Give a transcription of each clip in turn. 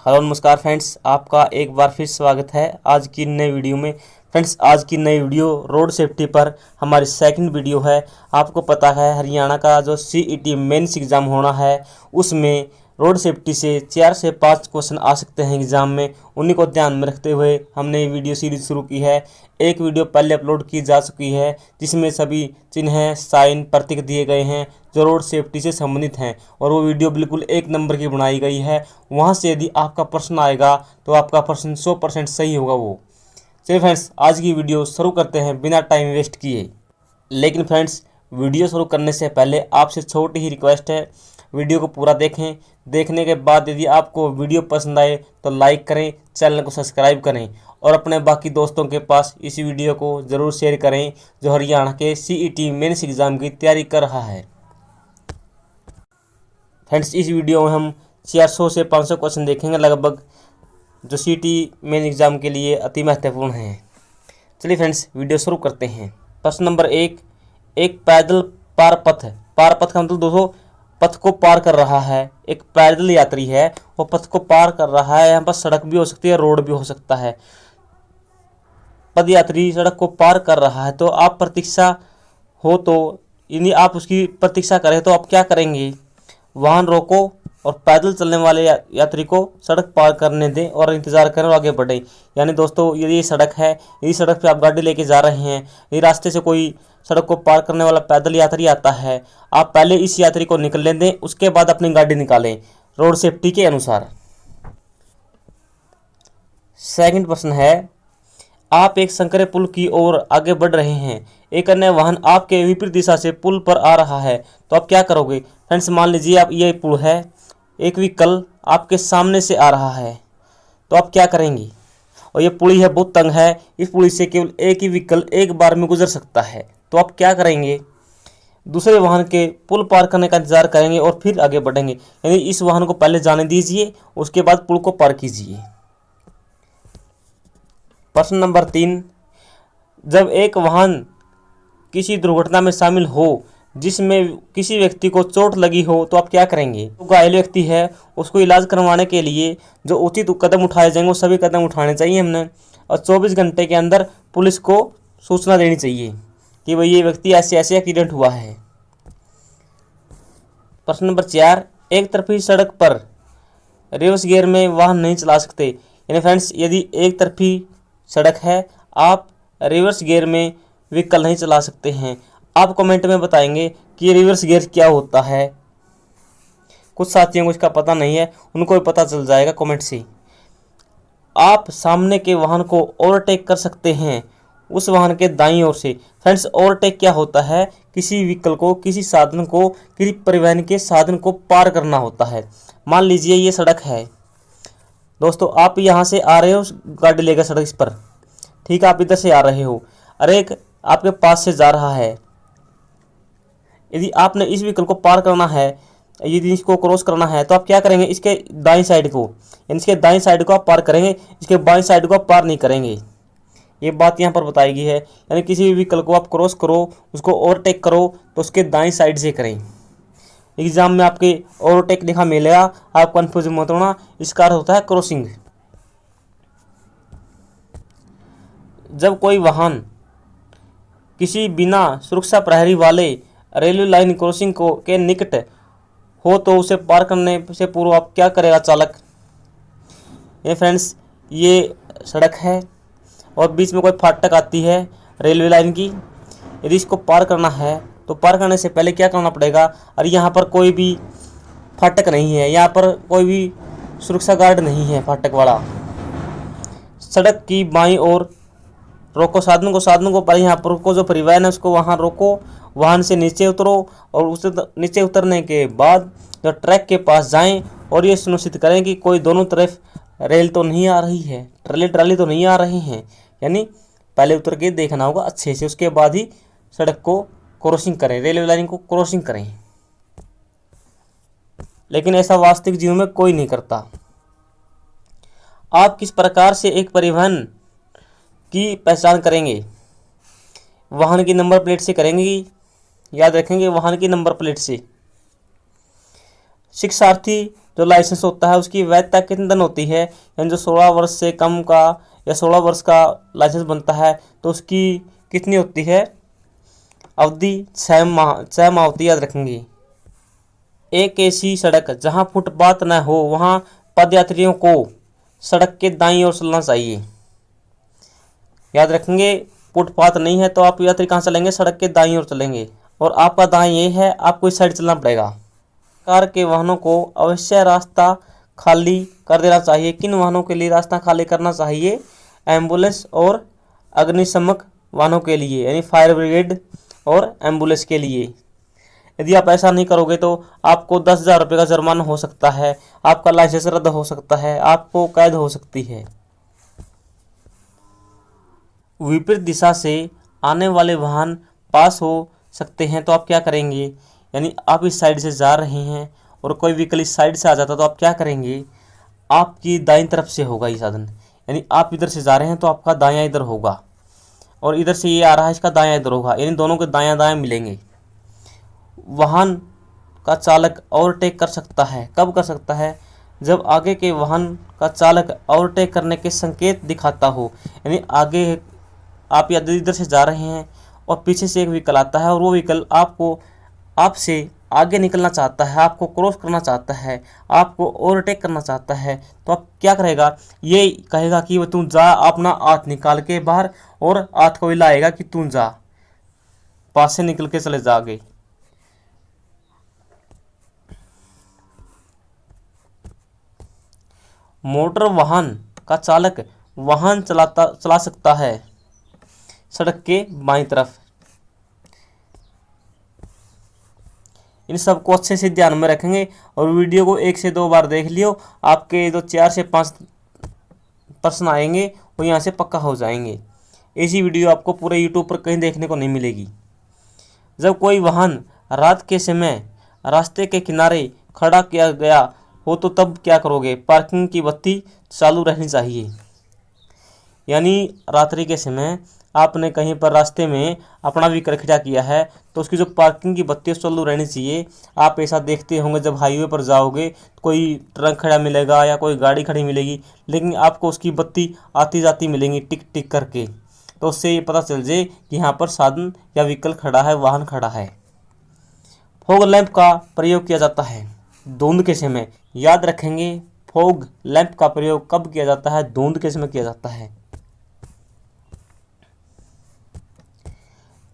Hello नमस्कार friends, आपका एक बार फिर स्वागत है आज की नई वीडियो में। फ्रेंड्स, आज की नई वीडियो रोड सेफ्टी पर हमारी सेकंड वीडियो है। आपको पता है हरियाणा का जो सीईटी मेंस एग्ज़ाम होना है उसमें रोड सेफ्टी से 4 से 5 क्वेश्चन आ सकते हैं एग्ज़ाम में। उन्हीं को ध्यान में रखते हुए हमने ये वीडियो सीरीज शुरू की है। एक वीडियो पहले अपलोड की जा चुकी है जिसमें सभी चिन्ह साइन प्रतीक दिए गए हैं जो रोड सेफ्टी से संबंधित हैं, और वो वीडियो बिल्कुल एक नंबर की बनाई गई है। वहाँ से यदि आपका प्रश्न आएगा तो आपका प्रश्न 100% सही होगा वो। चलिए फ्रेंड्स, आज की वीडियो शुरू करते हैं बिना टाइम वेस्ट किए। लेकिन फ्रेंड्स, वीडियो शुरू करने से पहले आपसे छोटी ही रिक्वेस्ट है, वीडियो को पूरा देखें। देखने के बाद यदि आपको वीडियो पसंद आए तो लाइक करें, चैनल को सब्सक्राइब करें और अपने बाकी दोस्तों के पास इस वीडियो को ज़रूर शेयर करें जो हरियाणा के सीईटी मेंस एग्ज़ाम की तैयारी कर रहा है। फ्रेंड्स, इस वीडियो में हम 400 से 500 क्वेश्चन देखेंगे लगभग, जो सीईटी मेन एग्ज़ाम के लिए अति महत्वपूर्ण हैं। चलिए फ्रेंड्स, वीडियो शुरू करते हैं। प्रश्न नंबर 1, एक पैदल पारपथ। पारपथ का मतलब दोस्तों पथ को पार कर रहा है। एक पैदल यात्री है, वो पथ को पार कर रहा है। यहाँ पर सड़क भी हो सकती है, रोड भी हो सकता है। पद यात्री सड़क को पार कर रहा है तो आप प्रतीक्षा हो तो यदि आप उसकी प्रतीक्षा करें तो आप क्या करेंगे? वाहन रोको और पैदल चलने वाले यात्री को सड़क पार करने दें और इंतज़ार करें और आगे बढ़ें। यानी दोस्तों, यदि ये सड़क है, यदि सड़क पे आप गाड़ी लेके जा रहे हैं, यदि रास्ते से कोई सड़क को पार करने वाला पैदल यात्री आता है, आप पहले इस यात्री को निकलने दें, उसके बाद अपनी गाड़ी निकालें रोड सेफ्टी के अनुसार। सेकंड प्रश्न है, आप एक संकरे पुल की ओर आगे बढ़ रहे हैं, एक अन्य वाहन आपके विपरीत दिशा से पुल पर आ रहा है, तो आप क्या करोगे? फ्रेंड्स, मान लीजिए आप ये पुल है, एक व्हीकल आपके सामने से आ रहा है, तो आप क्या करेंगे? और ये पुली है बहुत तंग है, इस पुली से केवल एक ही व्हीकल एक बार में गुजर सकता है, तो आप क्या करेंगे? दूसरे वाहन के पुल पार करने का इंतजार करेंगे और फिर आगे बढ़ेंगे। यानी इस वाहन को पहले जाने दीजिए, उसके बाद पुल को पार कीजिए। प्रश्न नंबर 3, जब एक वाहन किसी दुर्घटना में शामिल हो जिसमें किसी व्यक्ति को चोट लगी हो तो आप क्या करेंगे? तो घायल व्यक्ति है, उसको इलाज करवाने के लिए जो उचित कदम उठाए जाएंगे वो सभी कदम उठाने चाहिए हमने, और 24 घंटे के अंदर पुलिस को सूचना देनी चाहिए कि भाई ये व्यक्ति ऐसे ऐसे एक्सीडेंट हुआ है। प्रश्न नंबर 4, एक तरफी सड़क पर रिवर्स गियर में वाहन नहीं चला सकते। यानी फ्रेंड्स, यदि एक तरफी सड़क है, आप रिवर्स गियर में व्हीकल नहीं चला सकते हैं। आप कमेंट में बताएंगे कि रिवर्स गियर क्या होता है। कुछ साथियों को इसका पता नहीं है, उनको भी पता चल जाएगा कमेंट से। आप सामने के वाहन को ओवरटेक कर सकते हैं उस वाहन के दाईं ओर से। फ्रेंड्स, ओवरटेक क्या होता है? किसी व्हीकल को, किसी साधन को, किसी परिवहन के साधन को पार करना होता है। मान लीजिए ये सड़क है दोस्तों, आप यहाँ से आ रहे हो गाड़ी लेकर सड़क इस पर, ठीक है, आप इधर से आ रहे हो, अरे एक आपके पास से जा रहा है। यदि आपने इस व्हीकल को पार करना है, यदि इसको क्रॉस करना है, तो आप क्या करेंगे? इसके दाईं साइड को, यानी इसके दाईं साइड को आप पार करेंगे, इसके बाईं साइड को आप पार नहीं करेंगे। ये बात यहाँ पर बताई गई है। यानी किसी भी व्हीकल को आप क्रॉस करो, उसको ओवरटेक करो तो उसके दाईं साइड से करें। एग्जाम में आपके ओवरटेक लिखा मिलेगा, आप कन्फ्यूज मत होना, इसका अर्थ होता है क्रॉसिंग। जब कोई वाहन किसी बिना सुरक्षा प्रहरी वाले रेलवे लाइन क्रॉसिंग को के निकट हो तो उसे पार करने से पूर्व आप क्या करेगा चालक? ये फ्रेंड्स, ये सड़क है और बीच में कोई फाटक आती है रेलवे लाइन की। यदि इसको पार करना है तो पार करने से पहले क्या करना पड़ेगा? और यहाँ पर कोई भी फाटक नहीं है, यहाँ पर कोई भी सुरक्षा गार्ड नहीं है फाटक वाला। सड़क की बाईं ओर रोको साधन को पहले यहाँ पर रोको, जो परिवहन है उसको वहाँ रोको, वाहन से नीचे उतरो और उससे नीचे उतरने के बाद जो ट्रैक के पास जाएं और ये सुनिश्चित करें कि कोई दोनों तरफ रेल तो नहीं आ रही है, ट्राली तो नहीं आ रही हैं। यानी पहले उतर के देखना होगा अच्छे से, उसके बाद ही सड़क को क्रॉसिंग करें, रेलवे लाइन को क्रॉसिंग करें। लेकिन ऐसा वास्तविक जीवन में कोई नहीं करता। आप किस प्रकार से एक परिवहन की पहचान करेंगे? वाहन की नंबर प्लेट से करेंगे, याद रखेंगे, वाहन की नंबर प्लेट से। शिक्षार्थी जो लाइसेंस होता है उसकी वैधता कितने दिन होती है, यानी जो 16 वर्ष से कम का या 16 वर्ष का लाइसेंस बनता है तो उसकी कितनी होती है अवधि, 6 माह होती है, याद रखेंगे। एक ऐसी सड़क जहां फुटपाथ न हो वहां पदयात्रियों को सड़क के दाईं ओर चलना चाहिए, याद रखेंगे। फुटपाथ नहीं है तो आप यात्री कहाँ चलेंगे, सड़क के दाईं ओर चलेंगे, और आपका दाएं ये है, आपको इस साइड चलना पड़ेगा। कार के वाहनों को अवश्य रास्ता खाली कर देना चाहिए। किन वाहनों के लिए रास्ता खाली करना चाहिए, एम्बुलेंस और अग्निशमक वाहनों के लिए, यानी फायर ब्रिगेड और एम्बुलेंस के लिए। यदि आप ऐसा नहीं करोगे तो आपको 10,000 रुपये का जुर्माना हो सकता है, आपका लाइसेंस रद्द हो सकता है, आपको कैद हो सकती है। विपरीत दिशा से आने वाले वाहन पास हो सकते हैं तो आप क्या करेंगे, यानी आप इस साइड से जा रहे हैं और कोई व्हीकल इस साइड से आ जाता तो आप क्या करेंगे, आपकी दाईं तरफ से होगा ये साधन, यानी आप इधर से जा रहे हैं तो आपका दायां इधर होगा और इधर से ये आ रहा है इसका दायां इधर होगा, यानी दोनों के दायां दायां मिलेंगे। वाहन का चालक ओवरटेक कर सकता है, कब कर सकता है, जब आगे के वाहन का चालक ओवरटेक करने के संकेत दिखाता हो, यानी आगे आप या इधर से जा रहे हैं और पीछे से एक व्हीकल आता है और वो व्हीकल आपसे आगे निकलना चाहता है, आपको क्रॉस करना चाहता है, आपको ओवरटेक करना चाहता है, तो आप क्या करेगा, ये कहेगा कि तू जा, अपना हाथ निकाल के बाहर और हाथ को हिलाएगा कि तू जा, पास से निकल के चले जा आगे। मोटर वाहन का चालक वाहन चला सकता है सड़क के बाईं तरफ। इन सबको अच्छे से ध्यान में रखेंगे और वीडियो को 1 से 2 बार देख लियो, आपके जो 4 से 5 प्रश्न आएंगे वो यहाँ से पक्का हो जाएंगे। ऐसी वीडियो आपको पूरे यूट्यूब पर कहीं देखने को नहीं मिलेगी। जब कोई वाहन रात के समय रास्ते के किनारे खड़ा किया गया हो तो तब क्या करोगे, पार्किंग की बत्ती चालू रहनी चाहिए, यानी रात्रि के समय आपने कहीं पर रास्ते में अपना व्हीकल खड़ा किया है तो उसकी जो पार्किंग की बत्ती चालू रहनी चाहिए। आप ऐसा देखते होंगे जब हाईवे पर जाओगे कोई ट्रक खड़ा मिलेगा या कोई गाड़ी खड़ी मिलेगी, लेकिन आपको उसकी बत्ती आती जाती मिलेंगी टिक टिक करके, तो उससे ये पता चल जाए कि यहाँ पर साधन या व्हीकल खड़ा है, वाहन खड़ा है। फॉग लैंप का प्रयोग किया जाता है धुंध के समय, याद रखेंगे। फॉग लैंप का प्रयोग कब किया जाता है, धुंध के समय किया जाता है।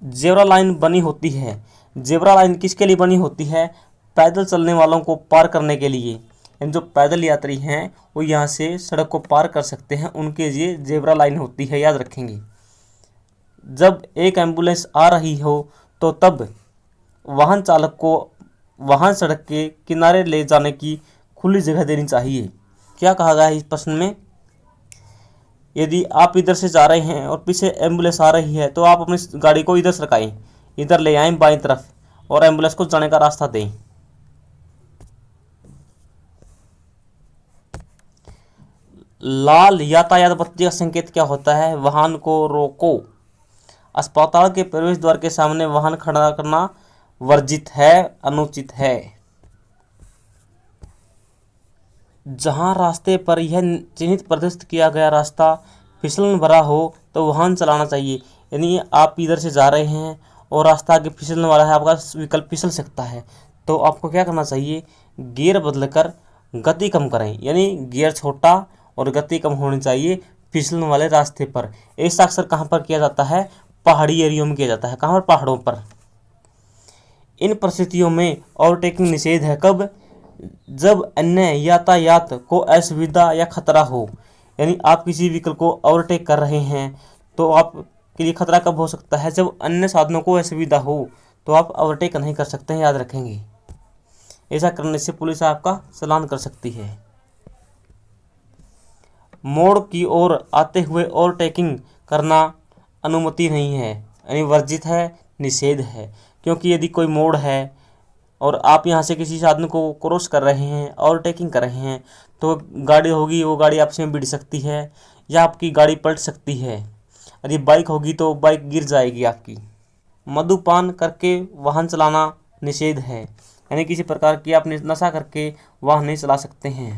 जेब्रा लाइन बनी होती है, जेब्रा लाइन किसके लिए बनी होती है, पैदल चलने वालों को पार करने के लिए, यानी जो पैदल यात्री हैं वो यहाँ से सड़क को पार कर सकते हैं, उनके लिए जेब्रा लाइन होती है, याद रखेंगे। जब एक एम्बुलेंस आ रही हो तो तब वाहन चालक को वाहन सड़क के किनारे ले जाने की खुली जगह देनी चाहिए। क्या कहा गया है इस प्रश्न में, यदि आप इधर से जा रहे हैं और पीछे एम्बुलेंस आ रही है तो आप अपनी गाड़ी को इधर सरकाएं, इधर ले आएं बाईं तरफ और एम्बुलेंस को जाने का रास्ता दें। लाल यातायात बत्ती का संकेत क्या होता है, वाहन को रोको। अस्पताल के प्रवेश द्वार के सामने वाहन खड़ा करना वर्जित है, अनुचित है। जहां रास्ते पर यह चिन्हित प्रदर्शित किया गया रास्ता फिसलन भरा हो तो वाहन चलाना चाहिए, यानी आप इधर से जा रहे हैं और रास्ता आगे फिसलने वाला है, आपका विकल्प फिसल सकता है, तो आपको क्या करना चाहिए, गियर बदलकर गति कम करें, यानी गियर छोटा और गति कम होनी चाहिए फिसलने वाले रास्ते पर। ऐसा अक्सर कहाँ पर किया जाता है, पहाड़ी एरियो में किया जाता है, कहाँ पर, पहाड़ों पर। इन परिस्थितियों में ओवरटेकिंग निषेध है, कब, जब अन्य यातायात को असुविधा या खतरा हो, यानी आप किसी व्हीकल को ओवरटेक कर रहे हैं तो आपके लिए खतरा कब हो सकता है, जब अन्य साधनों को असुविधा हो तो आप ओवरटेक नहीं कर सकते हैं, याद रखेंगे। ऐसा करने से पुलिस आपका चालान कर सकती है। मोड़ की ओर आते हुए ओवरटेकिंग करना अनुमति नहीं है, यानी वर्जित है, निषेध है, क्योंकि यदि कोई मोड़ है और आप यहाँ से किसी साधन को क्रॉस कर रहे हैं, ओवरटेकिंग कर रहे हैं, तो गाड़ी होगी वो गाड़ी आपसे में भिड़ सकती है या आपकी गाड़ी पलट सकती है। यदि बाइक होगी तो बाइक गिर जाएगी आपकी। मद्यपान करके वाहन चलाना निषेध है, यानी किसी प्रकार की आप नशा करके वाहन नहीं चला सकते हैं।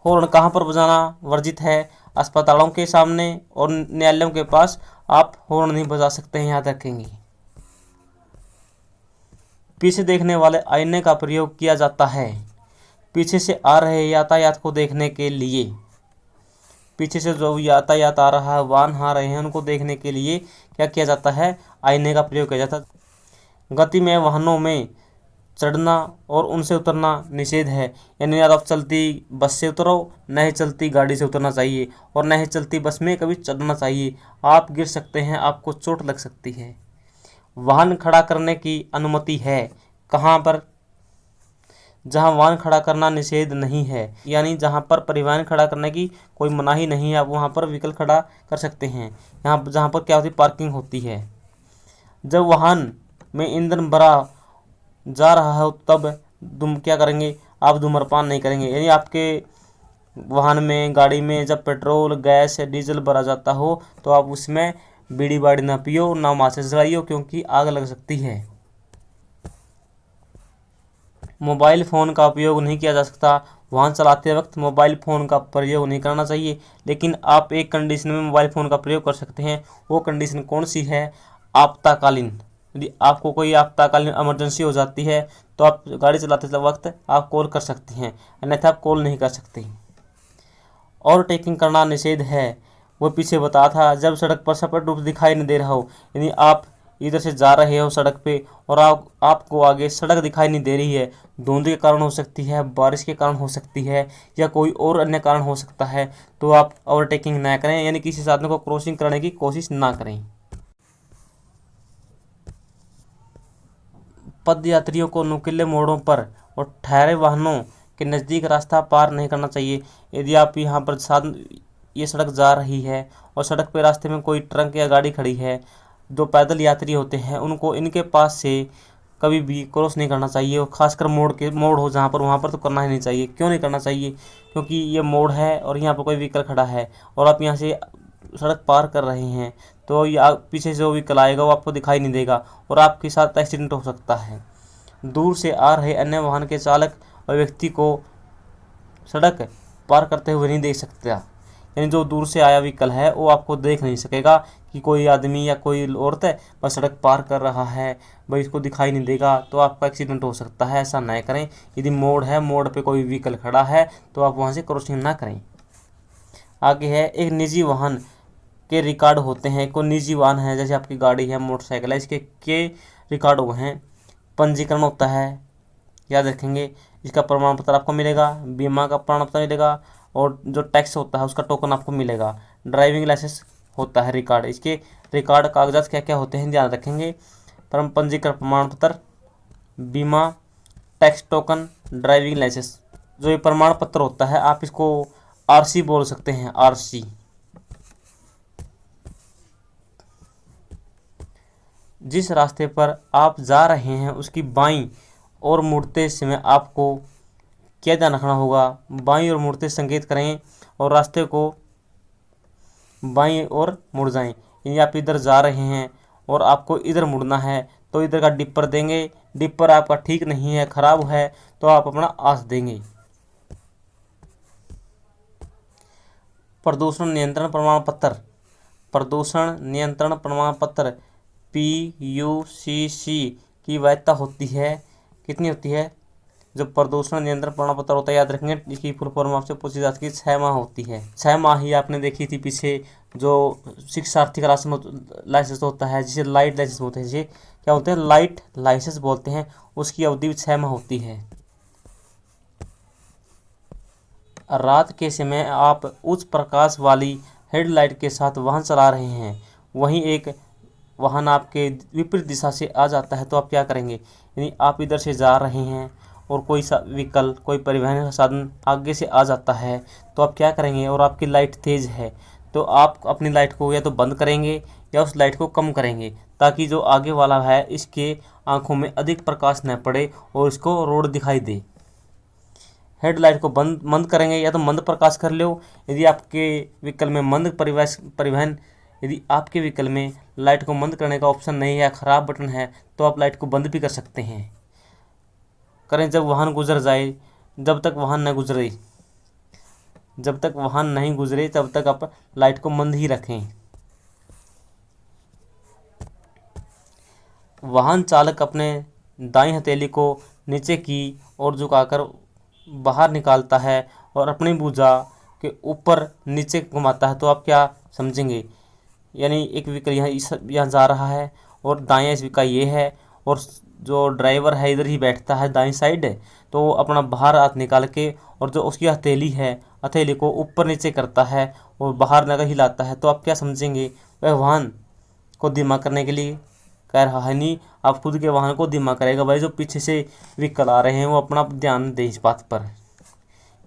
हॉर्न कहाँ पर बजाना वर्जित है? अस्पतालों के सामने और न्यायालयों के पास आप हॉर्न नहीं बजा सकते हैं, याद रखेंगे। पीछे देखने वाले आईने का प्रयोग किया जाता है पीछे से आ रहे यातायात को देखने के लिए। पीछे से जो यातायात आ रहा है, वाहन आ रहे हैं, उनको देखने के लिए क्या किया जाता है? आईने का प्रयोग किया जाता है। गति में वाहनों में चढ़ना और उनसे उतरना निषेध है, यानी आप चलती बस से उतरो, न ही चलती गाड़ी से उतरना चाहिए और न ही चलती बस में कभी चढ़ना चाहिए। आप गिर सकते हैं, आपको चोट लग सकती है। वाहन खड़ा करने की अनुमति है कहाँ पर? जहां वाहन खड़ा करना निषेध नहीं है, यानी जहां पर परिवहन खड़ा करने की कोई मनाही नहीं है, आप वहां पर व्हीकल खड़ा कर सकते हैं। यहाँ जहां पर क्या होती है? पार्किंग होती है। जब वाहन में ईंधन भरा जा रहा हो तब तुम क्या करेंगे? आप धूम्रपान नहीं करेंगे, यानी आपके वाहन में, गाड़ी में जब पेट्रोल, गैस या डीजल भरा जाता हो तो आप उसमें बीड़ी बाड़ी ना पियो, ना माचिस जलाइयो, क्योंकि आग लग सकती है। मोबाइल फ़ोन का उपयोग नहीं किया जा सकता। वाहन चलाते वक्त मोबाइल फ़ोन का प्रयोग नहीं करना चाहिए, लेकिन आप एक कंडीशन में मोबाइल फ़ोन का प्रयोग कर सकते हैं। वो कंडीशन कौन सी है? आपातकालीन। यदि आपको कोई आपातकालीन इमरजेंसी हो जाती है तो आप गाड़ी चलाते वक्त आप कॉल कर सकते हैं, अन्यथा आप कॉल नहीं कर सकते। ओवरटेकिंग करना निषेध है। वो पीछे बताया था, जब सड़क पर सपाट रूप दिखाई नहीं दे रहा हो, यानी आप इधर से जा रहे हो सड़क पे और आपको आगे सड़क दिखाई नहीं दे रही है, धुंध के कारण हो सकती है, बारिश के कारण हो सकती है, या कोई और अन्य कारण हो सकता है, तो आप ओवरटेकिंग ना करें, यानी किसी साधन को क्रॉसिंग करने की कोशिश ना करें। पदयात्रियों को नुकीले मोड़ों पर और ठहरे वाहनों के नज़दीक रास्ता पार नहीं करना चाहिए। यदि आप यहाँ पर साधन, ये सड़क जा रही है और सड़क पे रास्ते में कोई ट्रक या गाड़ी खड़ी है, जो पैदल यात्री होते हैं उनको इनके पास से कभी भी क्रॉस नहीं करना चाहिए, और खासकर मोड़ हो जहाँ पर, वहाँ पर तो करना ही नहीं चाहिए। क्यों नहीं करना चाहिए? क्योंकि ये मोड़ है और यहाँ पर कोई व्हीकल खड़ा है और आप यहाँ से सड़क पार कर रहे हैं, तो ये पीछे से जो व्हीकल आएगा वो आपको दिखाई नहीं देगा और आपके साथ एक्सीडेंट हो सकता है। दूर से आ रहे अन्य वाहन के चालक और व्यक्ति को सड़क पार करते हुए नहीं देख सकता, यानी जो दूर से आया व्हीकल है वो आपको देख नहीं सकेगा कि कोई आदमी या कोई औरत है बस सड़क पार कर रहा है, भाई इसको दिखाई नहीं देगा, तो आपका एक्सीडेंट हो सकता है। ऐसा ना करें। यदि मोड़ है, मोड़ पे कोई व्हीकल खड़ा है तो आप वहाँ से क्रॉसिंग ना करें। आगे है, एक निजी वाहन के रिकॉर्ड होते हैं। कोई निजी वाहन है, जैसे आपकी गाड़ी है, मोटरसाइकिल है, इसके रिकॉर्ड हुए हैं। पंजीकरण होता है, याद रखेंगे। इसका प्रमाण पत्र आपको मिलेगा, बीमा का प्रमाण पत्र मिलेगा और जो टैक्स होता है उसका टोकन आपको मिलेगा। ड्राइविंग लाइसेंस होता है रिकॉर्ड। इसके रिकॉर्ड कागजात क्या क्या होते हैं ध्यान रखेंगे। पंजीकरण प्रमाण पत्र, बीमा, टैक्स टोकन, ड्राइविंग लाइसेंस। जो ये प्रमाण पत्र होता है आप इसको आरसी बोल सकते हैं, आरसी। जिस रास्ते पर आप जा रहे हैं उसकी बाईं और मुड़ते समय आपको क्या ध्यान रखना होगा? बाईं और मुड़ते संकेत करें और रास्ते को बाईं ओर मुड़ जाएं। यानी आप इधर जा रहे हैं और आपको इधर मुड़ना है तो इधर का डिपर देंगे। डिपर आपका ठीक नहीं है, खराब है, तो आप अपना आस देंगे। प्रदूषण नियंत्रण प्रमाण पत्र, प्रदूषण नियंत्रण प्रमाण पत्र PUCC की वैधता होती है, कितनी होती है? जो प्रदूषण नियंत्रण प्रमाण पत्र होता है, याद रखेंगे, इसकी फुल फॉर्म आपसे पूछी जा सकती है, 6 माह होती है। 6 माह ही आपने देखी थी पीछे, जो शिक्षार्थी का लाइसेंस होता है, जिसे लाइट लाइसेंस बोलते हैं, जिसे क्या बोलते हैं? लाइट लाइसेंस बोलते हैं, उसकी अवधि 6 माह होती है। रात के समय आप उच्च प्रकाश वाली हेडलाइट के साथ वाहन चला रहे हैं, वहीं एक वाहन आपके विपरीत दिशा से आ जाता है, तो आप क्या करेंगे? यानी आप इधर से जा रहे हैं और कोई व्हीकल, कोई परिवहन का साधन आगे से आ जाता है, तो आप क्या करेंगे? और आपकी लाइट तेज़ है तो आप अपनी लाइट को या तो बंद करेंगे या उस लाइट को कम करेंगे, ताकि जो आगे वाला है इसके आंखों में अधिक प्रकाश न पड़े और इसको रोड दिखाई दे। हेडलाइट को बंद करेंगे या तो मंद प्रकाश कर लो। यदि आपके व्हीकल में मंद परिवहन यदि आपके व्हीकल में लाइट को बंद करने का ऑप्शन नहीं है, ख़राब बटन है, तो आप लाइट को बंद भी कर सकते हैं। करें जब वाहन गुजर जाए, जब तक वाहन न गुजरे, जब तक वाहन नहीं गुजरे तब तक आप लाइट को बंद ही रखें। वाहन चालक अपने दाईं हथेली को नीचे की ओर झुकाकर बाहर निकालता है और अपनी भुजा के ऊपर नीचे घुमाता है, तो आप क्या समझेंगे? यानी एक व्हीकल यहाँ जा रहा है और दायां इस का ये है, और जो ड्राइवर है इधर ही बैठता है दाईं साइड, तो वो अपना बाहर हाथ निकाल के और जो उसकी हथेली है, हथेली को ऊपर नीचे करता है और बाहर नगर हिलाता है, तो आप क्या समझेंगे? वह वाहन को धीमा करने के लिए कह रहा है। नहीं, आप खुद के वाहन को धीमा करेगा भाई। जो पीछे से व्हीकल आ रहे हैं वो अपना ध्यान दें इस बात पर,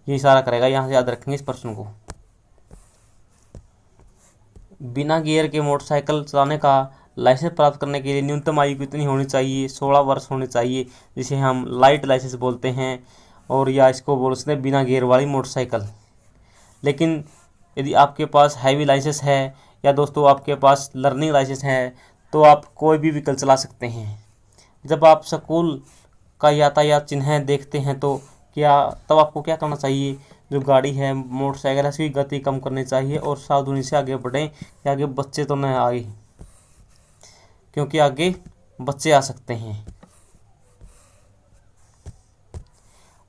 ये इशारा करेगा। यहाँ से याद रखेंगे इस प्रश्न को। बिना गियर के मोटरसाइकिल चलाने का लाइसेंस प्राप्त करने के लिए न्यूनतम आयु कितनी होनी चाहिए? 16 वर्ष होनी चाहिए, जिसे हम लाइट लाइसेंस बोलते हैं, और या इसको बोल सकते हैं बिना गियर वाली मोटरसाइकिल। लेकिन यदि आपके पास हैवी लाइसेंस है या दोस्तों आपके पास लर्निंग लाइसेंस है, तो आप कोई भी व्हीकल चला सकते हैं। जब आप स्कूल का यातायात चिन्ह देखते हैं तो तब आपको क्या करना चाहिए? जो गाड़ी है, मोटरसाइकिल है, उसकी गति कम करनी चाहिए और सावधानी से आगे बढ़ें कि आगे बच्चे तो न आए, क्योंकि आगे बच्चे आ सकते हैं।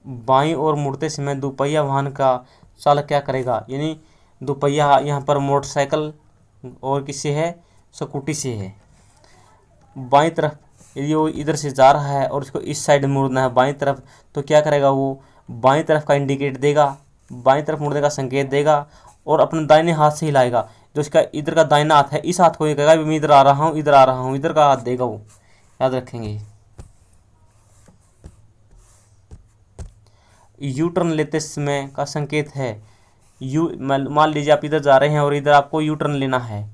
बाईं ओर मुड़ते समय दोपहिया वाहन का चालक क्या करेगा? यानी दोपहिया यहाँ पर मोटरसाइकिल और किससे है? स्कूटी से है। बाईं तरफ यदि वो इधर से जा रहा है और उसको इस साइड मुड़ना है बाईं तरफ, तो क्या करेगा? वो बाईं तरफ का इंडिकेट देगा, बाईं तरफ मुड़ने का संकेत देगा और अपने दाहिने हाथ से हिलाएगा। जो इसका इधर का दाहिना हाथ है, इस हाथ को ये कहेगा मैं इधर आ रहा हूँ, इधर आ रहा हूँ, इधर का हाथ देगा वो, याद रखेंगे। यू टर्न लेते समय का संकेत है। मान लीजिए आप इधर जा रहे हैं और इधर आपको यू टर्न लेना है,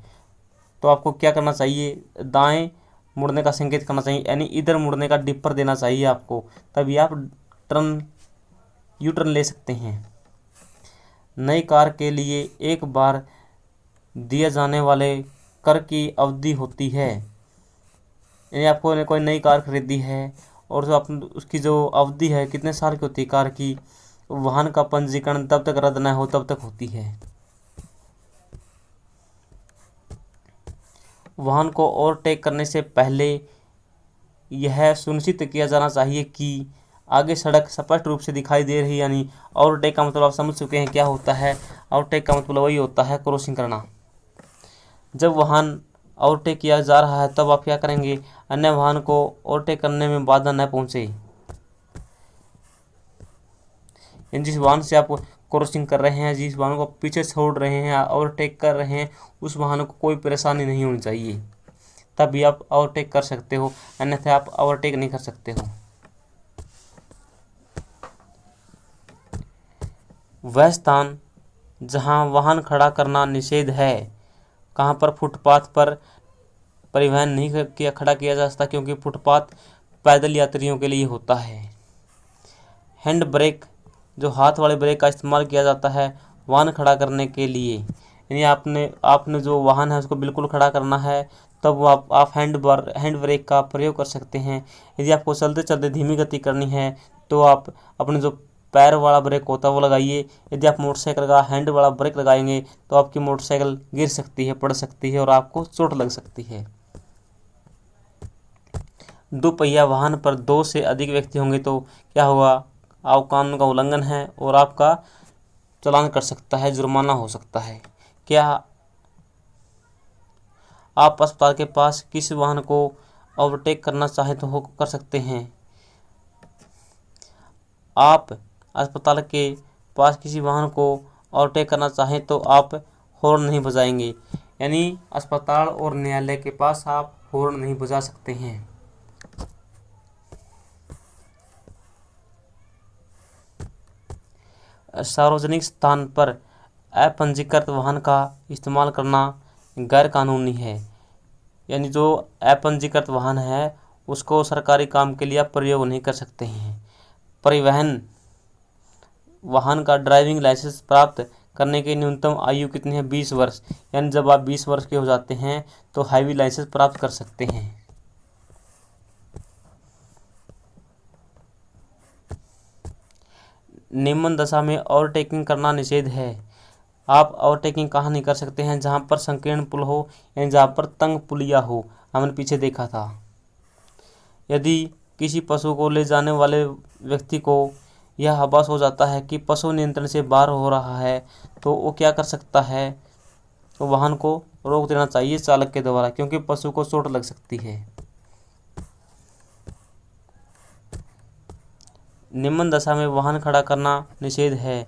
तो आपको क्या करना चाहिए? दाएं मुड़ने का संकेत करना चाहिए, यानी इधर मुड़ने का डिपर देना चाहिए आपको, तभी आप यू टर्न ले सकते हैं। नई कार के लिए एक बार दिए जाने वाले कर की अवधि होती है। यानी आपको कोई नई कार खरीदी है और जो उसकी जो अवधि है कितने साल की होती है कार की, वाहन का पंजीकरण तब तक रद्द न हो तब तक होती है। वाहन को ओवरटेक करने से पहले यह सुनिश्चित किया जाना चाहिए कि आगे सड़क स्पष्ट रूप से दिखाई दे रही है। यानी ओवरटेक का मतलब आप समझ चुके हैं क्या होता है। ओवरटेक का मतलब वही होता है क्रॉसिंग करना। जब वाहन ओवरटेक किया जा रहा है तब आप क्या करेंगे? अन्य वाहन को ओवरटेक करने में बाधा न पहुंचे। जिस वाहन से आप क्रॉसिंग कर रहे हैं, जिस वाहन को पीछे छोड़ रहे हैं, ओवरटेक कर रहे हैं, उस वाहन को कोई परेशानी नहीं होनी चाहिए, तभी आप ओवरटेक कर सकते हो, अन्यथा आप ओवरटेक नहीं कर सकते हो। वह स्थान जहां वाहन खड़ा करना निषेध है। कहां पर? फुटपाथ पर परिवहन नहीं खड़ा किया जा सकता, क्योंकि फुटपाथ पैदल यात्रियों के लिए होता है। हैंड ब्रेक, जो हाथ वाले ब्रेक का इस्तेमाल किया जाता है वाहन खड़ा करने के लिए, यानी आपने जो वाहन है उसको बिल्कुल खड़ा करना है, तब आप हैंड ब्रेक का प्रयोग कर सकते हैं। यदि आपको चलते चलते धीमी गति करनी है तो आप अपने जो पैर वाला ब्रेक होता है वो लगाइए। यदि आप मोटरसाइकिल का हैंड वाला ब्रेक लगाएंगे तो आपकी मोटरसाइकिल गिर सकती है, पड़ सकती है और आपको चोट लग सकती है। दोपहिया वाहन पर 2 से अधिक व्यक्ति होंगे तो क्या होगा? आप कानून का उल्लंघन है और आपका चालान कर सकता है, जुर्माना हो सकता है। क्या आप अस्पताल के पास किसी वाहन को ओवरटेक करना चाहें तो कर सकते हैं। आप अस्पताल के पास किसी वाहन को ओवरटेक करना चाहें तो आप हॉर्न नहीं बजाएंगे, यानी अस्पताल और न्यायालय के पास आप हॉर्न नहीं बजा सकते हैं। सार्वजनिक स्थान पर अपंजीकृत वाहन का इस्तेमाल करना गैर कानूनी है। यानी जो अपंजीकृत वाहन है उसको सरकारी काम के लिए आप प्रयोग नहीं कर सकते हैं। परिवहन वाहन का ड्राइविंग लाइसेंस प्राप्त करने की न्यूनतम आयु कितनी है? 20 वर्ष। यानी जब आप 20 वर्ष के हो जाते हैं तो हाईवे लाइसेंस प्राप्त कर सकते हैं। निम्न दशा में ओवरटेकिंग करना निषेध है। आप ओवरटेकिंग कहाँ नहीं कर सकते हैं? जहाँ पर संकीर्ण पुल हो, यानी जहाँ पर तंग पुलिया हो। हमने पीछे देखा था। यदि किसी पशु को ले जाने वाले व्यक्ति को यह आभास हो जाता है कि पशु नियंत्रण से बाहर हो रहा है तो वो क्या कर सकता है? तो वाहन को रोक देना चाहिए चालक के द्वारा, क्योंकि पशु को चोट लग सकती है। निम्न दशा में वाहन खड़ा करना निषेध है।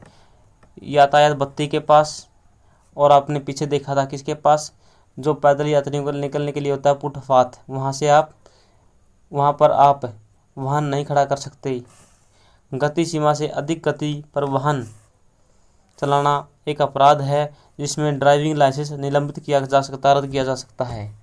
यातायात बत्ती के पास, और आपने पीछे देखा था किसके पास? जो पैदल यात्रियों को निकलने के लिए होता है फुटपाथ, वहाँ पर आप वाहन नहीं खड़ा कर सकते। गति सीमा से अधिक गति पर वाहन चलाना एक अपराध है जिसमें ड्राइविंग लाइसेंस निलंबित किया जा सकता, रद्द किया जा सकता है।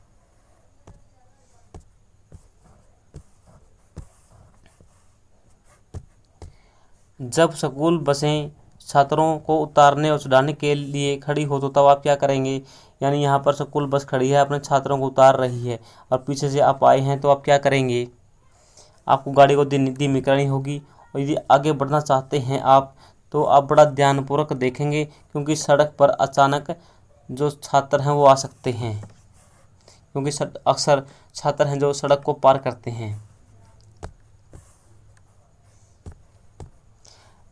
जब स्कूल बसें छात्रों को उतारने और चढ़ाने के लिए खड़ी हो तो तब आप क्या करेंगे? यानी यहाँ पर स्कूल बस खड़ी है, अपने छात्रों को उतार रही है और पीछे से आप आए हैं तो आप क्या करेंगे? आपको गाड़ी को धीमी करनी होगी, और यदि आगे बढ़ना चाहते हैं आप तो आप बड़ा ध्यानपूर्वक देखेंगे, क्योंकि सड़क पर अचानक जो छात्र हैं वो आ सकते हैं, क्योंकि अक्सर छात्र हैं जो सड़क को पार करते हैं।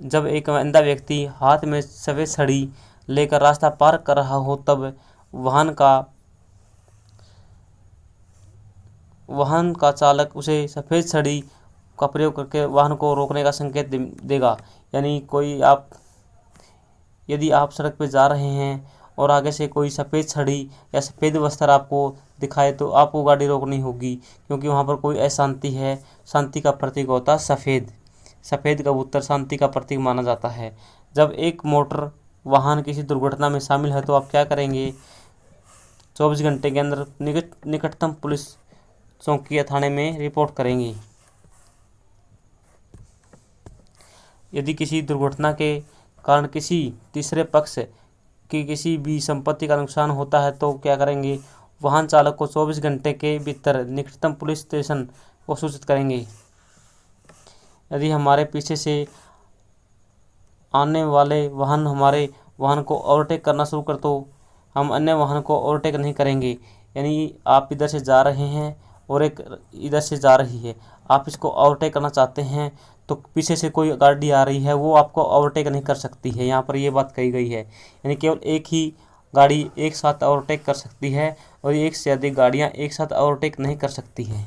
जब एक अंधा व्यक्ति हाथ में सफ़ेद छड़ी लेकर रास्ता पार कर रहा हो तब वाहन का चालक उसे सफ़ेद छड़ी का प्रयोग करके वाहन को रोकने का संकेत देगा। यानी यदि आप सड़क पर जा रहे हैं और आगे से कोई सफ़ेद छड़ी या सफ़ेद वस्त्र आपको दिखाए तो आपको गाड़ी रोकनी होगी, क्योंकि वहाँ पर कोई अशांति है। शांति का प्रतीक होता है सफ़ेद कबूतर शांति का प्रतीक माना जाता है। जब एक मोटर वाहन किसी दुर्घटना में शामिल है तो आप क्या करेंगे? 24 घंटे के अंदर निकटतम पुलिस चौकी या थाने में रिपोर्ट करेंगे। यदि किसी दुर्घटना के कारण किसी तीसरे पक्ष की किसी भी संपत्ति का नुकसान होता है तो क्या करेंगे? वाहन चालक को 24 घंटे के भीतर निकटतम पुलिस स्टेशन को सूचित करेंगे। यदि हमारे पीछे से आने वाले वाहन हमारे वाहन को ओवरटेक करना शुरू कर तो हम अन्य वाहन को ओवरटेक नहीं करेंगे। यानी आप इधर से जा रहे हैं और एक इधर से जा रही है, आप इसको ओवरटेक करना चाहते हैं तो पीछे से कोई गाड़ी आ रही है वो आपको ओवरटेक नहीं कर सकती है। यहाँ पर ये बात कही गई है, यानी केवल एक ही गाड़ी एक साथ ओवरटेक कर सकती है और एक से अधिक गाड़ियाँ एक साथ ओवरटेक नहीं कर सकती हैं।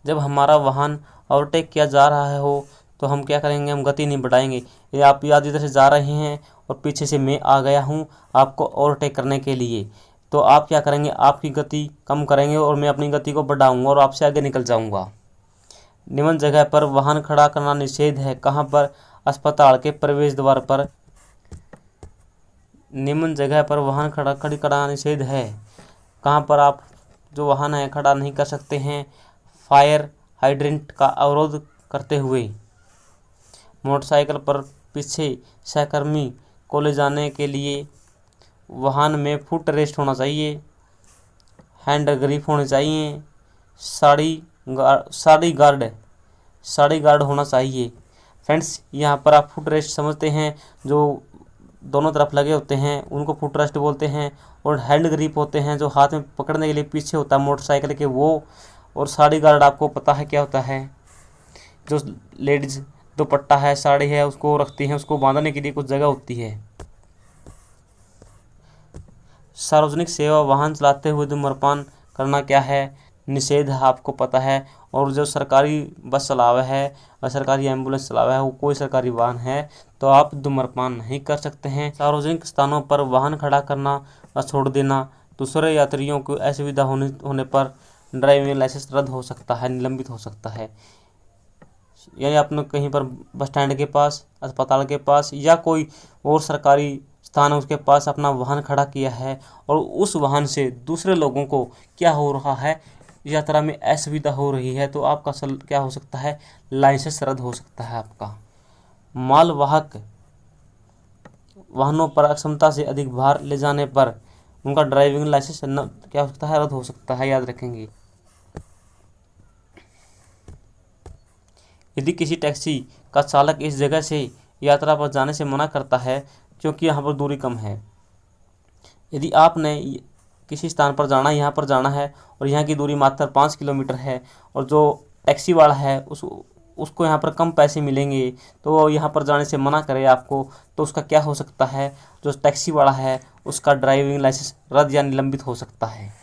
जब हमारा वाहन ओवरटेक किया जा रहा हो तो हम क्या करेंगे? हम गति नहीं बढ़ाएंगे। ये आप याद इधर से जा रहे हैं और पीछे से मैं आ गया हूँ आपको ओवरटेक करने के लिए, तो आप क्या करेंगे? आपकी गति कम करेंगे और मैं अपनी गति को बढ़ाऊंगा और आपसे आगे निकल जाऊंगा। निम्न जगह पर वाहन खड़ा करना निषेध है। कहाँ पर? अस्पताल के प्रवेश द्वार पर। निम्न जगह पर वाहन खड़ी करना निषेध है। कहाँ पर आप जो वाहन है खड़ा नहीं कर सकते हैं? फायर हाइड्रेंट का अवरोध करते हुए। मोटरसाइकिल पर पीछे सहकर्मी को ले जाने के लिए वाहन में फुट रेस्ट होना चाहिए, हैंड ग्रिप होनी चाहिए, साड़ी गार्ड होना चाहिए। फ्रेंड्स, यहाँ पर आप फुट रेस्ट समझते हैं, जो दोनों तरफ लगे होते हैं उनको फुट रेस्ट बोलते हैं, और हैंड ग्रिप होते हैं जो हाथ में पकड़ने के लिए पीछे होता है मोटरसाइकिल के वो, और साड़ी गार्ड आपको पता है क्या होता है? जो लेडीज दुपट्टा है, साड़ी है, उसको रखती हैं, उसको बांधने के लिए कुछ जगह होती है। सार्वजनिक सेवा वाहन चलाते हुए धूम्रपान करना क्या है? निषेध है, आपको पता है। और जो सरकारी बस चलावा है और सरकारी एम्बुलेंस चलावा है, वो कोई सरकारी वाहन है तो आप धूम्रपान नहीं कर सकते हैं। सार्वजनिक स्थानों पर वाहन खड़ा करना और छोड़ देना, दूसरे यात्रियों को असुविधा होने पर ड्राइविंग लाइसेंस रद्द हो सकता है, निलंबित हो सकता है। यानी आपने कहीं पर बस स्टैंड के पास, अस्पताल के पास या कोई और सरकारी स्थान है उसके पास अपना वाहन खड़ा किया है और उस वाहन से दूसरे लोगों को क्या हो रहा है? यात्रा में असुविधा हो रही है, तो आपका क्या हो सकता है? लाइसेंस रद्द हो सकता है आपका। मालवाहक वाहनों पर अक्षमता से अधिक भार ले जाने पर उनका ड्राइविंग लाइसेंस क्या हो सकता है, रद्द हो सकता है, याद रखेंगे। यदि किसी टैक्सी का चालक इस जगह से यात्रा पर जाने से मना करता है क्योंकि यहाँ पर दूरी कम है, यदि आपने किसी स्थान पर जाना, यहाँ पर जाना है और यहाँ की दूरी मात्र 5 किलोमीटर है और जो टैक्सी वाला है उसको यहाँ पर कम पैसे मिलेंगे, तो वो यहाँ पर जाने से मना करे आपको, तो उसका क्या हो सकता है, जो टैक्सी वाला है उसका ड्राइविंग लाइसेंस रद्द या निलंबित हो सकता है।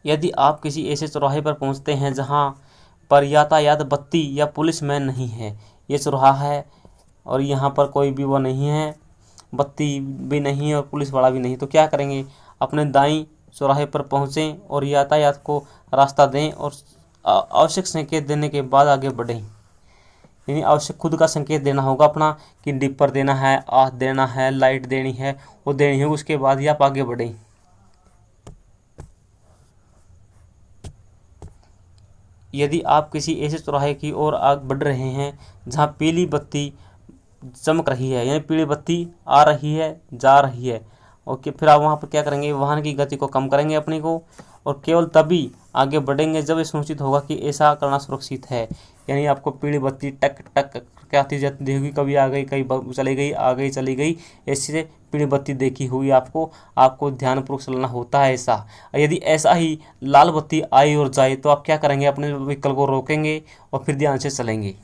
यदि आप किसी ऐसे चौराहे पर पहुँचते हैं जहाँ पर यातायात बत्ती या पुलिसमैन नहीं है, ये चौराहा है और यहाँ पर कोई भी वो नहीं है, बत्ती भी नहीं है और पुलिस वाला भी नहीं, तो क्या करेंगे, अपने दाईं चौराहे पर पहुँचें और यातायात को रास्ता दें और आवश्यक संकेत देने के बाद आगे बढ़ें। यानी आवश्यक खुद का संकेत देना होगा अपना कि डिपर देना है, आह देना है, लाइट देनी है, वो देनी है, उसके बाद ही आप आगे बढ़ें। यदि आप किसी ऐसे चौराहे की ओर आगे बढ़ रहे हैं जहां पीली बत्ती चमक रही है, यानी पीली बत्ती आ रही है, जा रही है, ओके, फिर आप वहां पर क्या करेंगे, वाहन की गति को कम करेंगे अपनी को और केवल तभी आगे बढ़ेंगे जब ये सुनिश्चित होगा कि ऐसा करना सुरक्षित है। यानी आपको पीली बत्ती टक टक करके आती जाती होगी, कभी आ गई, कहीं चली गई, आ गई चली गई, ऐसे पीली बत्ती देखी हुई आपको ध्यानपूर्वक चलना होता है ऐसा। यदि ऐसा ही लाल बत्ती आई और जाए तो आप क्या करेंगे, अपने व्हीकल को रोकेंगे और फिर ध्यान से चलेंगे।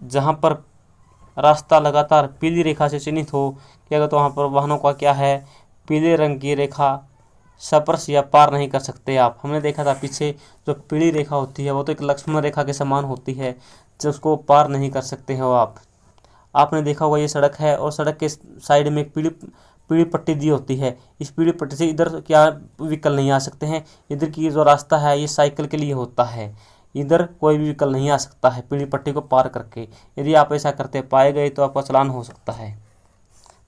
जहाँ पर रास्ता लगातार पीली रेखा से चिन्हित हो, क्या तो वहाँ पर वाहनों का क्या है, पीले रंग की रेखा स्पर्श या पार नहीं कर सकते आप। हमने देखा था पीछे जो पीली रेखा होती है वो तो एक लक्ष्मण रेखा के समान होती है, जो उसको पार नहीं कर सकते हो आप। आपने देखा होगा ये सड़क है और सड़क के साइड में एक पीली पट्टी दी होती है, इस पीली पट्टी से इधर क्या व्हीकल नहीं आ सकते हैं, इधर की जो रास्ता है ये साइकिल के लिए होता है, इधर कोई भी व्हीकल नहीं आ सकता है पीली पट्टी को पार करके। यदि आप ऐसा करते पाए गए तो आपका चालान हो सकता है।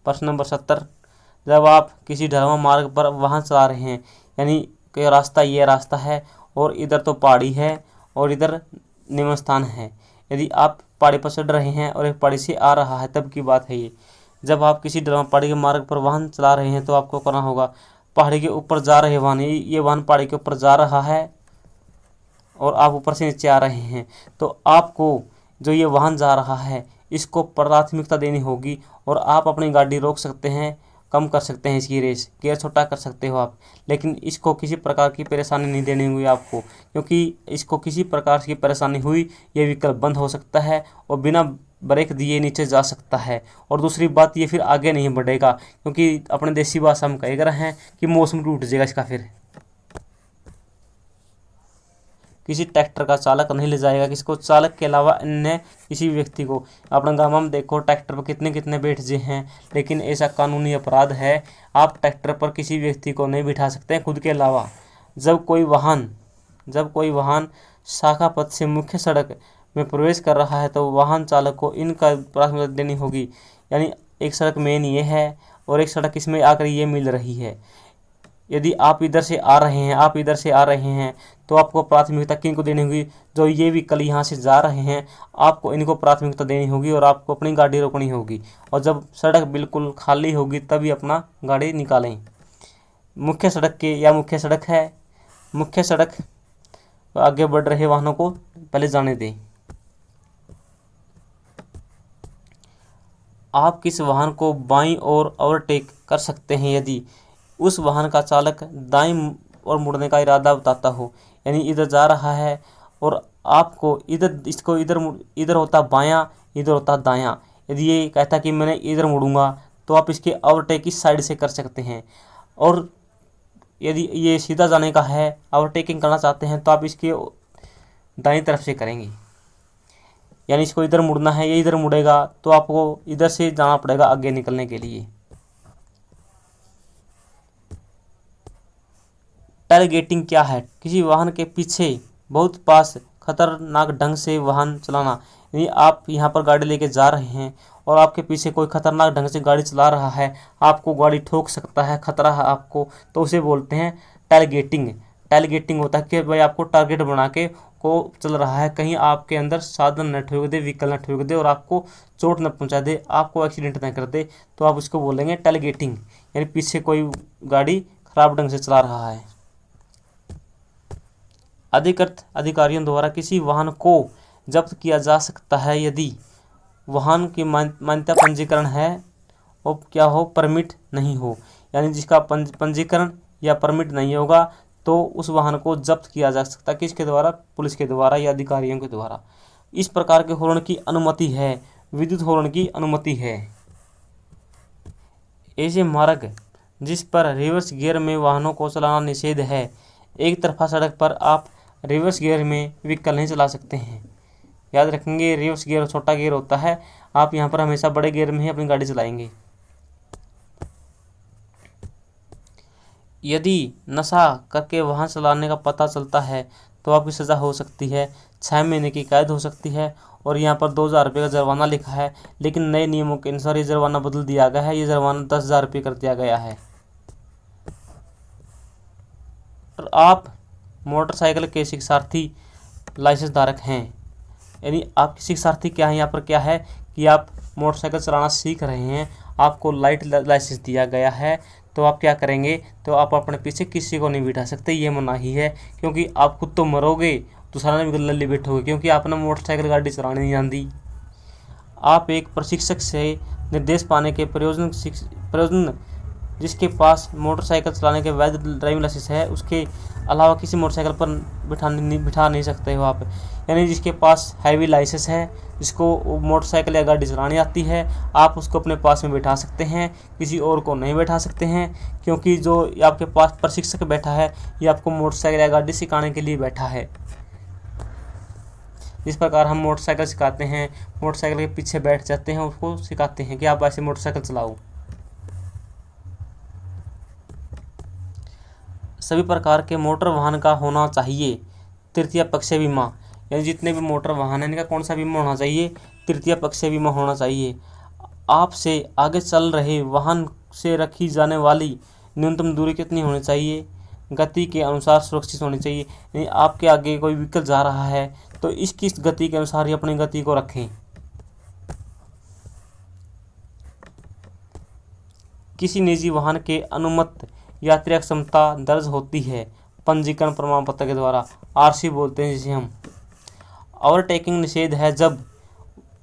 प्रश्न नंबर 70, जब आप किसी ढलवां मार्ग पर वाहन चला रहे हैं, यानी कि रास्ता ये रास्ता है और इधर तो पहाड़ी है और इधर निम्न स्थान है, यदि आप पहाड़ी पर चढ़ रहे हैं और एक पहाड़ी से आ रहा है तब की बात है ये। जब आप किसी ढलवां पहाड़ी के मार्ग पर वाहन चला रहे हैं तो आपको करना होगा, पहाड़ी के ऊपर जा रहे वाहन, ये वाहन पहाड़ी के ऊपर जा रहा है और आप ऊपर से नीचे आ रहे हैं, तो आपको जो ये वाहन जा रहा है इसको प्राथमिकता देनी होगी और आप अपनी गाड़ी रोक सकते हैं, कम कर सकते हैं इसकी रेस, गियर छोटा कर सकते हो आप, लेकिन इसको किसी प्रकार की परेशानी नहीं देनी हुई आपको, क्योंकि इसको किसी प्रकार की परेशानी हुई ये व्हीकल बंद हो सकता है और बिना ब्रेक दिए नीचे जा सकता है। और दूसरी बात ये फिर आगे नहीं बढ़ेगा, क्योंकि अपने देसी भाषा में कह रहे हैं कि मौसम टूट जाएगा इसका। फिर किसी ट्रैक्टर का चालक नहीं ले जाएगा किसको, चालक के अलावा अन्य किसी व्यक्ति को। अपने गाँव में देखो ट्रैक्टर पर कितने कितने बैठ जे हैं, लेकिन ऐसा कानूनी अपराध है, आप ट्रैक्टर पर किसी व्यक्ति को नहीं बिठा सकते हैं खुद के अलावा। जब कोई वाहन शाखा पथ से मुख्य सड़क में प्रवेश कर रहा है तो वाहन चालक को इनका प्राथमिकता देनी होगी। यानी एक सड़क मेन ये है और एक सड़क इसमें आकर ये मिल रही है। यदि आप इधर से आ रहे हैं तो आपको प्राथमिकता किन को देनी होगी, जो ये व्हीकल यहाँ से जा रहे हैं आपको इनको प्राथमिकता देनी होगी और आपको अपनी गाड़ी रोकनी होगी, और जब सड़क बिल्कुल खाली होगी तभी अपना गाड़ी निकालें। मुख्य सड़क आगे बढ़ रहे वाहनों को पहले जाने दें। आप किस वाहन को बाईं ओर ओवरटेक कर सकते हैं यदि उस वाहन का चालक दाईं ओर मुड़ने का इरादा बताता हो, यानी इधर जा रहा है और आपको इधर होता बायां, इधर होता दायां, यदि ये कहता कि मैंने इधर मुड़ूंगा तो आप इसके ओवरटेक इस साइड से कर सकते हैं। और यदि ये सीधा जाने का है, ओवरटेकिंग करना चाहते हैं तो आप इसके दाईं तरफ से करेंगे, यानी इसको इधर मुड़ना है, ये इधर मुड़ेगा तो आपको इधर से जाना पड़ेगा आगे निकलने के लिए। टेलगेटिंग क्या है, किसी वाहन के पीछे बहुत पास खतरनाक ढंग से वाहन चलाना, यानी आप यहाँ पर गाड़ी लेके जा रहे हैं और आपके पीछे कोई खतरनाक ढंग से गाड़ी चला रहा है, आपको गाड़ी ठोक सकता है, खतरा है आपको, तो उसे बोलते हैं टेलगेटिंग। टैलगेटिंग होता है कि भाई आपको टारगेट बना के को चल रहा है, कहीं आपके अंदर साधन न ठोक दे, व्हीकल न ठोक दे और आपको चोट न पहुंचा दे, आपको एक्सीडेंट न कर दे, तो आप उसको बोलेंगे टैलगेटिंग, यानी पीछे कोई गाड़ी खराब ढंग से चला रहा है। अधिकृत अधिकारियों द्वारा किसी वाहन को जब्त किया जा सकता है यदि वाहन की मान्यता पंजीकरण है और क्या हो, परमिट नहीं हो, यानी जिसका पंजीकरण या परमिट नहीं होगा तो उस वाहन को जब्त किया जा सकता है। किसके द्वारा? पुलिस के द्वारा या अधिकारियों के द्वारा। इस प्रकार के हॉर्न की अनुमति है, विद्युत हॉर्न की अनुमति है। ऐसे मार्ग जिस पर रिवर्स गियर में वाहनों को चलाना निषेध है, एक तरफा सड़क पर आप रिवर्स गियर में व्हीकल नहीं चला सकते हैं। याद रखेंगे, रिवर्स गियर छोटा गियर होता है, आप यहाँ पर हमेशा बड़े गियर में ही अपनी गाड़ी चलाएंगे। यदि नशा करके वाहन चलाने का पता चलता है तो आपकी सज़ा हो सकती है 6 महीने की कैद हो सकती है, और यहाँ पर 2000 रुपये का जुर्माना लिखा है, लेकिन नए नियमों के अनुसार ये जुर्माना बदल दिया गया है, ये जुर्माना 10,000 रुपये कर दिया गया है। तो आप मोटरसाइकिल के शिक्षार्थी लाइसेंस धारक हैं, यानी आपके शिक्षार्थी क्या है, यहाँ पर क्या है कि आप मोटरसाइकिल चलाना सीख रहे हैं, आपको लाइट लाइसेंस दिया गया है, तो आप क्या करेंगे, तो आप अपने पीछे किसी को नहीं बिठा सकते, ये मनाही है, क्योंकि आप खुद तो मरोगे, दूसरा ने भी लल्ली बैठोगे, क्योंकि आपने मोटरसाइकिल गाड़ी चलानी नहीं आती। आप एक प्रशिक्षक से निर्देश पाने के प्रयोजन जिसके पास मोटरसाइकिल चलाने के वैध ड्राइविंग लाइसेंस है, उसके अलावा किसी मोटरसाइकिल पर बिठा नहीं सकते हो आप, यानी जिसके पास हैवी लाइसेंस है, जिसको मोटरसाइकिल या गाड़ी चलानी आती है, आप उसको अपने पास में बैठा सकते हैं, किसी और को नहीं बैठा सकते हैं, क्योंकि जो आपके पास प्रशिक्षक बैठा है ये आपको मोटरसाइकिल या गाड़ी सिखाने के लिए बैठा है। जिस प्रकार हम मोटरसाइकिल सिखाते हैं, मोटरसाइकिल के पीछे बैठ जाते हैं, उसको सिखाते हैं कि आप ऐसे मोटरसाइकिल चलाओ। सभी प्रकार के मोटर वाहन का होना चाहिए तृतीय पक्षीय बीमा, यानी जितने भी मोटर वाहन हैं इनका कौन सा बीमा होना चाहिए? तृतीय पक्षीय बीमा होना चाहिए। आपसे आगे चल रहे वाहन से रखी जाने वाली न्यूनतम दूरी कितनी होनी चाहिए? गति के अनुसार सुरक्षित होनी चाहिए, यानी आपके आगे कोई व्हीकल जा रहा है तो इसकी गति के अनुसार ही अपनी गति को रखें। किसी निजी वाहन के अनुमत यात्रा क्षमता दर्ज होती है पंजीकरण प्रमाण पत्र के द्वारा, आरसी बोलते हैं जिसे हम। ओवरटेकिंग निषेध है जब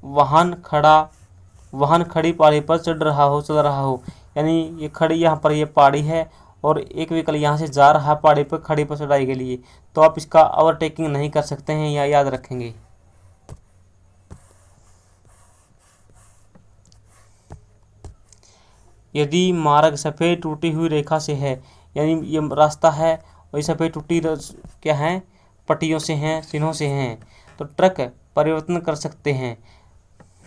वाहन खड़ी पहाड़ी पर चल रहा हो, यानी ये खड़ी यहाँ पर ये पहाड़ी है और एक व्हीकल यहाँ से जा रहा है पहाड़ी पर खड़ी पर चढ़ाई के लिए, तो आप इसका ओवरटेकिंग नहीं कर सकते हैं, यह याद रखेंगे। यदि मार्ग सफ़ेद टूटी हुई रेखा से है, यानी ये रास्ता है और ये सफ़ेद टूटी क्या है, पट्टियों से हैं, चिन्हों से हैं, तो ट्रक परिवर्तन कर सकते हैं।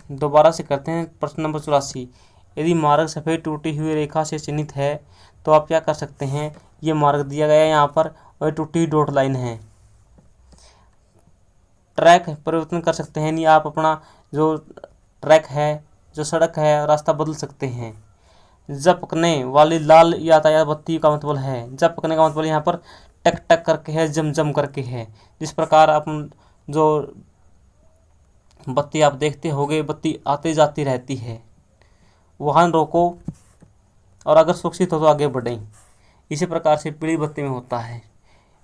दोबारा से करते हैं प्रश्न नंबर 84। यदि मार्ग सफ़ेद टूटी हुई रेखा से चिन्हित है तो आप क्या कर सकते हैं, ये मार्ग दिया गया है यहाँ पर और टूटी हुई डॉट लाइन है, ट्रैक परिवर्तन कर सकते हैं, यानी आप अपना जो ट्रैक है, जो सड़क है, रास्ता बदल सकते हैं। झपकने वाली लाल यातायात बत्ती का मतलब है, झपकने का मतलब यहाँ पर टक टक करके है, जम जम करके है। जिस प्रकार आप जो बत्ती आप देखते होगे, बत्ती आती जाती रहती है, वाहन रोको और अगर सुरक्षित हो तो आगे बढ़ें, इसी प्रकार से पीली बत्ती में होता है,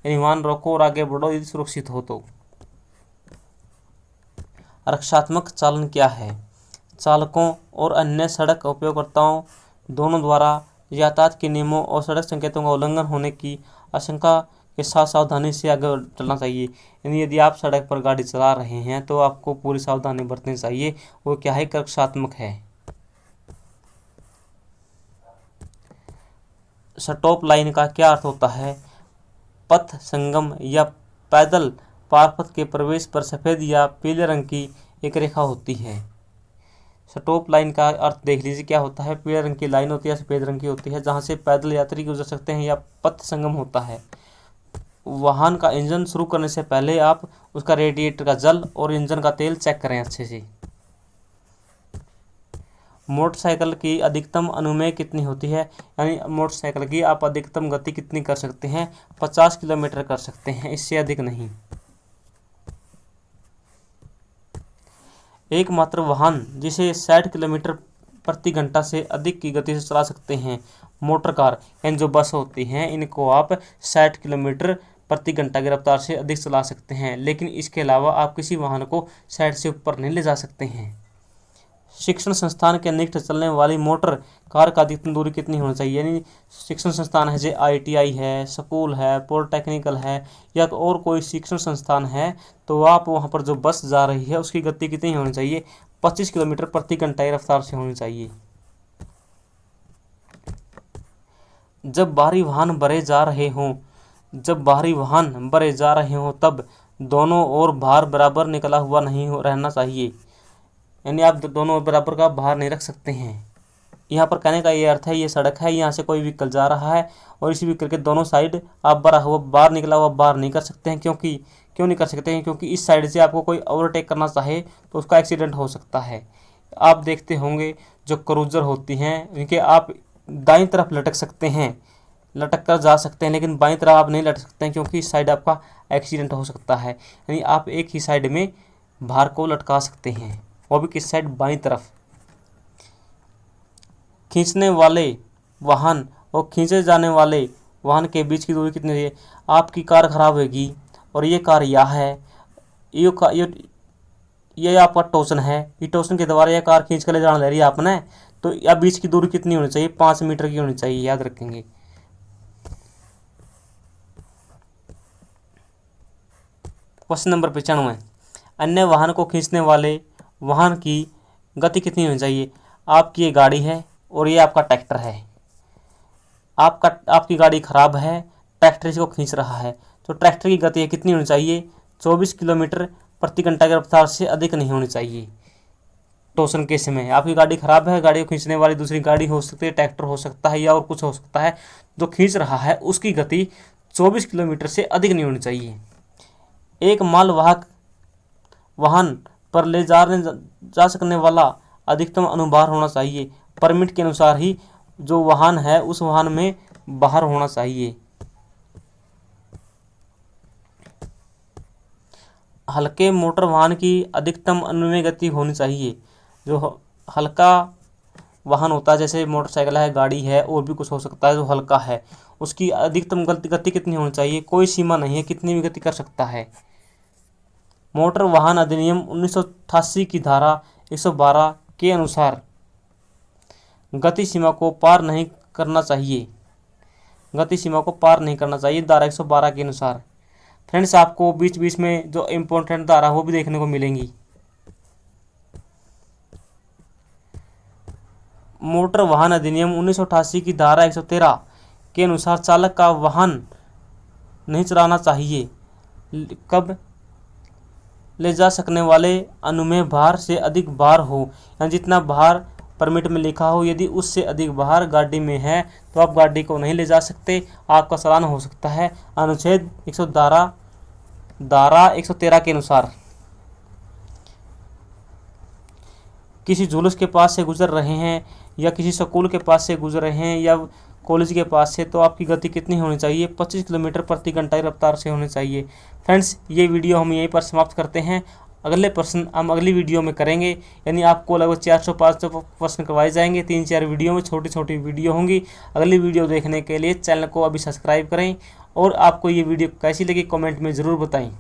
यानी वाहन रोको और आगे बढ़ो यदि सुरक्षित हो तो। रक्षात्मक चालन क्या है? चालकों और अन्य सड़क उपयोगकर्ताओं दोनों द्वारा यातायात के नियमों और सड़क संकेतों का उल्लंघन होने की आशंका के साथ सावधानी से आगे चलना चाहिए, यानी यदि आप सड़क पर गाड़ी चला रहे हैं तो आपको पूरी सावधानी बरतनी चाहिए। वो क्या है? रक्षात्मक है। स्टॉप लाइन का क्या अर्थ होता है? पथ संगम या पैदल पारपथ के प्रवेश पर सफ़ेद या पीले रंग की एक रेखा होती है। स्टॉप लाइन का अर्थ देख लीजिए क्या होता है। पीले रंग की लाइन होती है, सफ़ेद रंग की होती है, जहाँ से पैदल यात्री गुजर सकते हैं, या पथ संगम होता है। वाहन का इंजन शुरू करने से पहले आप उसका रेडिएटर का जल और इंजन का तेल चेक करें अच्छे से। मोटरसाइकिल की अधिकतम अनुमेय कितनी होती है, यानी मोटरसाइकिल की आप अधिकतम गति कितनी कर सकते हैं, 50 किलोमीटर कर सकते हैं, इससे अधिक नहीं। एकमात्र वाहन जिसे 60 किलोमीटर प्रति घंटा से अधिक की गति से चला सकते हैं, मोटर कार यानी जो बस होती हैं, इनको आप 60 किलोमीटर प्रति घंटा की रफ्तार से अधिक चला सकते हैं, लेकिन इसके अलावा आप किसी वाहन को 60 से ऊपर नहीं ले जा सकते हैं। शिक्षण संस्थान के निकट चलने वाली मोटर कार का अधिकतम दूरी कितनी होनी चाहिए, यानी शिक्षण संस्थान है, जैसे ITI है, स्कूल है, पॉलिटेक्निकल है या और कोई शिक्षण संस्थान है, तो आप वहाँ पर जो बस जा रही है उसकी गति कितनी होनी चाहिए, 25 किलोमीटर प्रति घंटा की रफ्तार से होनी चाहिए। जब बाहरी वाहन भरे जा रहे हों तब दोनों ओर भार बराबर निकला हुआ नहीं रहना चाहिए, यानी आप दोनों बराबर का भार नहीं रख सकते हैं। यहाँ पर कहने का ये अर्थ है, ये सड़क है, यहाँ से कोई व्हीकल जा रहा है और इसी व्हीकल के दोनों साइड आप बाहर निकला हुआ बाहर नहीं कर सकते हैं। क्यों नहीं कर सकते हैं? क्योंकि इस साइड से आपको कोई ओवरटेक करना चाहे तो उसका एक्सीडेंट हो सकता है। आप देखते होंगे जो क्रूजर होती हैं उनके आप दाईं तरफ लटक सकते हैं, लटक कर जा सकते हैं, लेकिन बाईं तरफ आप नहीं लटक सकते हैं क्योंकि इस साइड आपका एक्सीडेंट हो सकता है। यानी आप एक ही साइड में भार को लटका सकते हैं, वो भी किस साइड, बाईं तरफ। खींचने वाले वाहन और खींचे जाने वाले वाहन के बीच की दूरी कितनी है? आपकी कार खराब होगी और ये कार यह है, ये आपका टोचन है, ये टोचन के द्वारा यह कार खींच कर ले जाने ले रही है आपने, तो यह बीच की दूरी कितनी होनी चाहिए, 5 मीटर की होनी चाहिए, याद रखेंगे। क्वेश्चन नंबर 95, अन्य वाहन को खींचने वाले वाहन की गति कितनी होनी चाहिए? आपकी ये गाड़ी है और ये आपका ट्रैक्टर है, आपकी गाड़ी खराब है, ट्रैक्टर इसको खींच रहा है, तो ट्रैक्टर की गति कितनी होनी चाहिए, 24 किलोमीटर प्रति घंटा की रफ्तार से अधिक नहीं होनी चाहिए। टोचन के समय आपकी गाड़ी खराब है, गाड़ी को खींचने वाली दूसरी गाड़ी हो सकती है, ट्रैक्टर हो सकता है या और कुछ हो सकता है, जो खींच रहा है उसकी गति 24 किलोमीटर से अधिक नहीं होनी चाहिए। एक मालवाहक वाहन पर ले जा सकने वाला अधिकतम अनुभार होना चाहिए, परमिट के अनुसार ही जो वाहन है उस वाहन में बाहर होना चाहिए। हल्के मोटर वाहन की अधिकतम अनुमेय गति होनी चाहिए। जो हल्का वाहन होता है, जैसे मोटरसाइकिल है, गाड़ी है, और भी कुछ हो सकता है जो हल्का है, उसकी अधिकतम गति कितनी होनी चाहिए? कोई सीमा नहीं है, कितनी भी गति कर सकता है। मोटर वाहन अधिनियम 1988 की धारा 112 के अनुसार गति सीमा को पार नहीं करना चाहिए, धारा 112 के अनुसार। फ्रेंड्स, आपको बीच बीच में जो इम्पोर्टेंट धारा वो भी देखने को मिलेंगी। मोटर वाहन अधिनियम 1988 की धारा 113 के अनुसार चालक का वाहन नहीं चलाना चाहिए कब? ले जा सकने वाले अनुमेय भार से अधिक भार हो, यानी जितना भार परमिट में लिखा हो, यदि उससे अधिक भार गाड़ी में है तो आप गाड़ी को नहीं ले जा सकते, आपका चालान हो सकता है। अनुच्छेद 112 धारा 113 के अनुसार किसी जुलूस के पास से गुजर रहे हैं या किसी स्कूल के पास से गुजर रहे हैं या कॉलेज के पास से, तो आपकी गति कितनी होनी चाहिए? 25 किलोमीटर प्रति घंटा की रफ्तार से होनी चाहिए। फ्रेंड्स, ये वीडियो हम यहीं पर समाप्त करते हैं। अगले प्रश्न हम अगली वीडियो में करेंगे, यानी आपको लगभग 400-500 प्रश्न करवाए जाएंगे, 3-4 वीडियो में, छोटी छोटी वीडियो होंगी। अगली वीडियो देखने के लिए चैनल को अभी सब्सक्राइब करें और आपको ये वीडियो कैसी लगी कमेंट में ज़रूर बताएं।